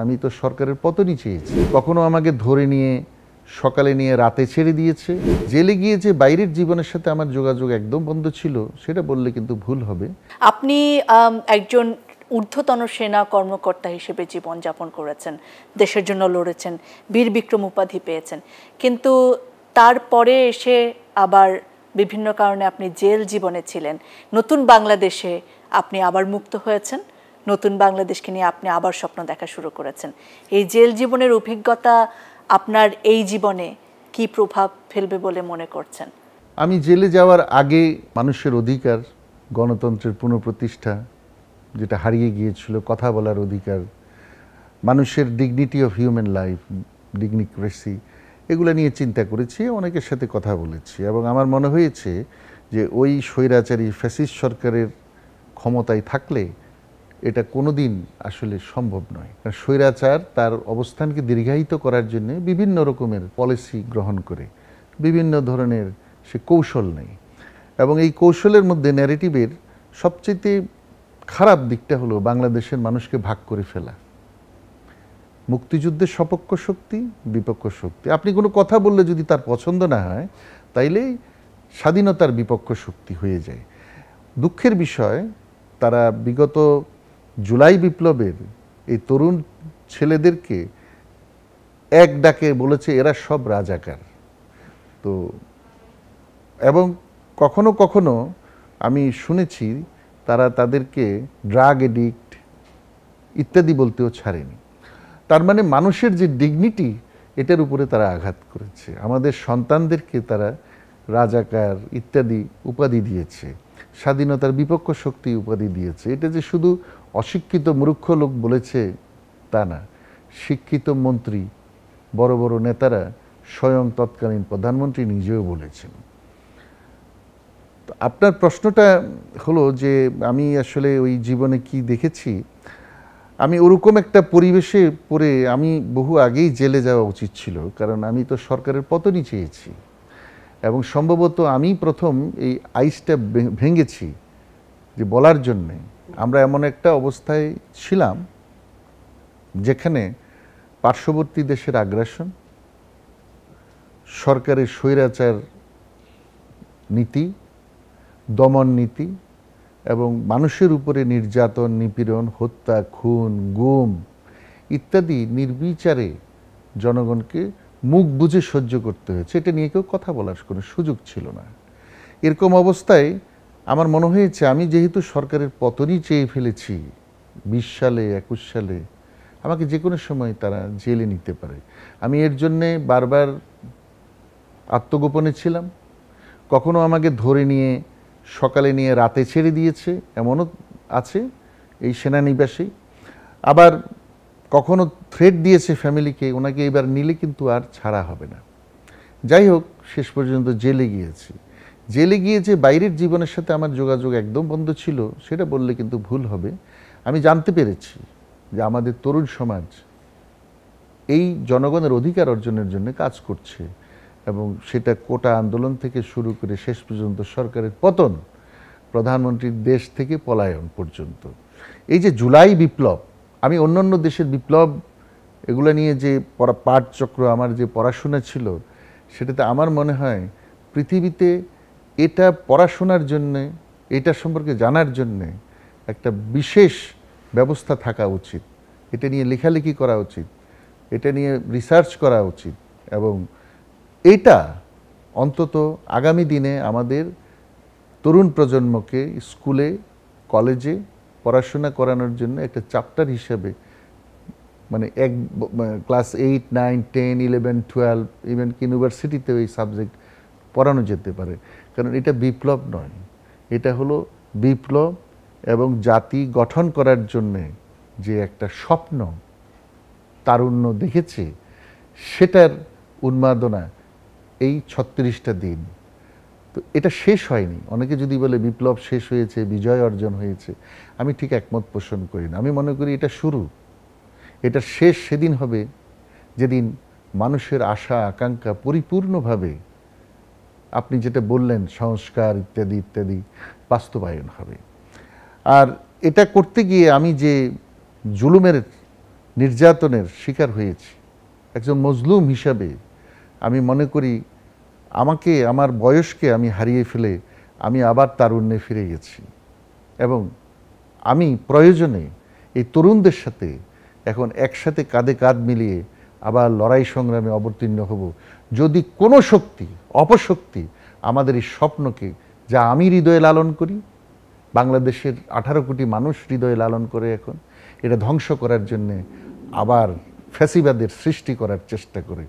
আমি তো সরকারের পতনই চেয়েছি। কখনো আমাকে ধরে নিয়ে সকালে নিয়ে রাতে ছেড়ে দিয়েছে। জেলে গিয়ে যে বাইরের জীবনের সাথে আমার যোগাযোগ একদম বন্ধ ছিল, সেটা বললে কিন্তু ভুল হবে। আপনি একজন ঊর্ধ্বতন সেনা কর্মকর্তা হিসেবে জীবনযাপন করেছেন, দেশের জন্য লড়েছেন, বীর বিক্রম উপাধি পেয়েছেন, কিন্তু তারপরে এসে আবার বিভিন্ন কারণে আপনি জেল জীবনে ছিলেন। নতুন বাংলাদেশে আপনি আবার মুক্ত হয়েছেন, নতুন বাংলাদেশকে নিয়ে আপনি আবার স্বপ্ন দেখা শুরু করেছেন। এই জেল জীবনের অভিজ্ঞতা আপনার এই জীবনে কি প্রভাব ফেলবে বলে মনে করছেন? আমি জেলে যাওয়ার আগে মানুষের অধিকার, গণতন্ত্রের পুনঃপ্রতিষ্ঠা যেটা হারিয়ে গিয়েছিল, কথা বলার অধিকার, মানুষের ডিগনিটি অফ হিউম্যান লাইফ, ডিগনিক্রেসি, এগুলো নিয়ে চিন্তা করেছি, অনেকের সাথে কথা বলেছি এবং আমার মনে হয়েছে যে ওই স্বৈরাচারী ফ্যাসিস্ট সরকারের ক্ষমতায় থাকলে এটা কোনোদিন আসলে সম্ভব নয়। স্বৈরাচার তার অবস্থানকে দীর্ঘায়িত করার জন্য বিভিন্ন রকমের পলিসি গ্রহণ করে, বিভিন্ন ধরনের সে কৌশল নেয় এবং এই কৌশলের মধ্যে ন্যারেটিভের সবচেয়ে খারাপ দিকটা হলো বাংলাদেশের মানুষকে ভাগ করে ফেলা। মুক্তিযুদ্ধের সপক্ষ শক্তি, বিপক্ষ শক্তি। আপনি কোনো কথা বললে যদি তার পছন্দ না হয়, তাইলেই স্বাধীনতার বিপক্ষ শক্তি হয়ে যায়। দুঃখের বিষয়, তারা বিগত জুলাই বিপ্লবের এই তরুণ ছেলেদেরকে এক ডাকে বলেছে এরা সব রাজাকার। তো এবং কখনো কখনো আমি শুনেছি তারা তাদেরকে ড্রাগ এডিক্ট ইত্যাদি বলতেও ছাড়েনি। তার মানে মানুষের যে ডিগনিটি, এটার উপরে তারা আঘাত করেছে। আমাদের সন্তানদেরকে তারা রাজাকার ইত্যাদি উপাধি দিয়েছে, স্বাধীনতার বিপক্ষ শক্তি উপাধি দিয়েছে। এটা যে শুধু অশিক্ষিত মূর্খ লোক বলেছে তা না, শিক্ষিত মন্ত্রী, বড় বড় নেতারা, স্বয়ং তৎকালীন প্রধানমন্ত্রী নিজেও বলেছেন। আপনার প্রশ্নটা হলো যে আমি আসলে ওই জীবনে কি দেখেছি। আমি ওরকম একটা পরিবেশে পড়ে আমি বহু আগেই জেলে যাওয়া উচিত ছিল, কারণ আমি তো সরকারের পতনই চেয়েছি এবং সম্ভবত আমি প্রথম এই আইসটা ভেঙেছি যে বলার জন্যে। আমরা এমন একটা অবস্থায় ছিলাম যেখানে পার্শ্ববর্তী দেশের আগ্রাসন, সরকারের স্বৈরাচার নীতি, দমন নীতি এবং মানুষের উপরে নির্যাতন, নিপীড়ন, হত্যা, খুন, গুম ইত্যাদি নির্বিচারে জনগণকে মুখ বুজে সহ্য করতে হয়েছে। এটা নিয়ে কেউ কথা বলার কোনো সুযোগ ছিল না। এরকম অবস্থায় আমার মনে হয়েছে আমি যেহেতু সরকারের পতনই চেয়ে ফেলেছি 20 সালে 21 সালে, আমাকে যে কোনো সময় তারা জেলে নিতে পারে। আমি এর জন্যে বারবার আত্মগোপনে ছিলাম। কখনো আমাকে ধরে নিয়ে সকালে নিয়ে রাতে ছেড়ে দিয়েছে, এমনও আছে এই সেনানিবাসেই। আবার কখনো থ্রেট দিয়েছে ফ্যামিলিকে, ওনাকে এবার নিলে কিন্তু আর ছাড়া হবে না। যাই হোক, শেষ পর্যন্ত জেলে গিয়েছি। জেলে গিয়ে যে বাইরের জীবনের সাথে আমার যোগাযোগ একদম বন্ধ ছিল, সেটা বললে কিন্তু ভুল হবে। আমি জানতে পেরেছি যে আমাদের তরুণ সমাজ এই জনগণের অধিকার অর্জনের জন্য কাজ করছে এবং সেটা কোটা আন্দোলন থেকে শুরু করে শেষ পর্যন্ত সরকারের পতন, প্রধানমন্ত্রীর দেশ থেকে পলায়ন পর্যন্ত। এই যে জুলাই বিপ্লব, আমি অন্যান্য দেশের বিপ্লব এগুলো নিয়ে যে পাঠচক্র, আমার যে পড়াশোনা ছিল, সেটাতে আমার মনে হয় পৃথিবীতে এটা পড়াশোনার জন্যে, এটা সম্পর্কে জানার জন্যে একটা বিশেষ ব্যবস্থা থাকা উচিত। এটা নিয়ে লেখালেখি করা উচিত, এটা নিয়ে রিসার্চ করা উচিত এবং এটা অন্তত আগামী দিনে আমাদের তরুণ প্রজন্মকে স্কুলে, কলেজে পড়াশোনা করানোর জন্য একটা চ্যাপ্টার হিসেবে, মানে ক্লাস 8, 9, 10, 11, 12, ইভেন ইউনিভার্সিটিতেও এই সাবজেক্ট পড়ানো যেতে পারে। কারণ এটা বিপ্লব নয়, এটা হলো বিপ্লব এবং জাতি গঠন করার জন্যে যে একটা স্বপ্ন তারুণ্য দেখেছে, সেটার উন্মাদনা এই 36টা দিন। তো এটা শেষ হয়নি। অনেকে যদি বলে বিপ্লব শেষ হয়েছে, বিজয় অর্জন হয়েছে, আমি ঠিক একমত পোষণ করি না। আমি মনে করি এটা শুরু। এটা শেষ সেদিন হবে যেদিন মানুষের আশা আকাঙ্ক্ষা পরিপূর্ণভাবে, আপনি যেটা বললেন, সংস্কার ইত্যাদি ইত্যাদি বাস্তবায়ন হবে। আর এটা করতে গিয়ে আমি যে জুলুমের নির্যাতনের শিকার হয়েছি, একজন মজলুম হিসাবে আমি মনে করি আমাকে, আমার বয়সকে আমি হারিয়ে ফেলে আমি আবার তারুণ্যে ফিরে গেছি এবং আমি প্রয়োজনে এই তরুণদের সাথে এখন একসাথে কাঁধে কাঁধ মিলিয়ে আবার লড়াই সংগ্রামে অবতীর্ণ হব, যদি কোনো শক্তি, অপশক্তি আমাদের এই স্বপ্নকে, যা আমি হৃদয়ে লালন করি, বাংলাদেশের 18 কোটি মানুষ হৃদয়ে লালন করে এখন, এটা ধ্বংস করার জন্যে আবার ফ্যাসিবাদের সৃষ্টি করার চেষ্টা করে।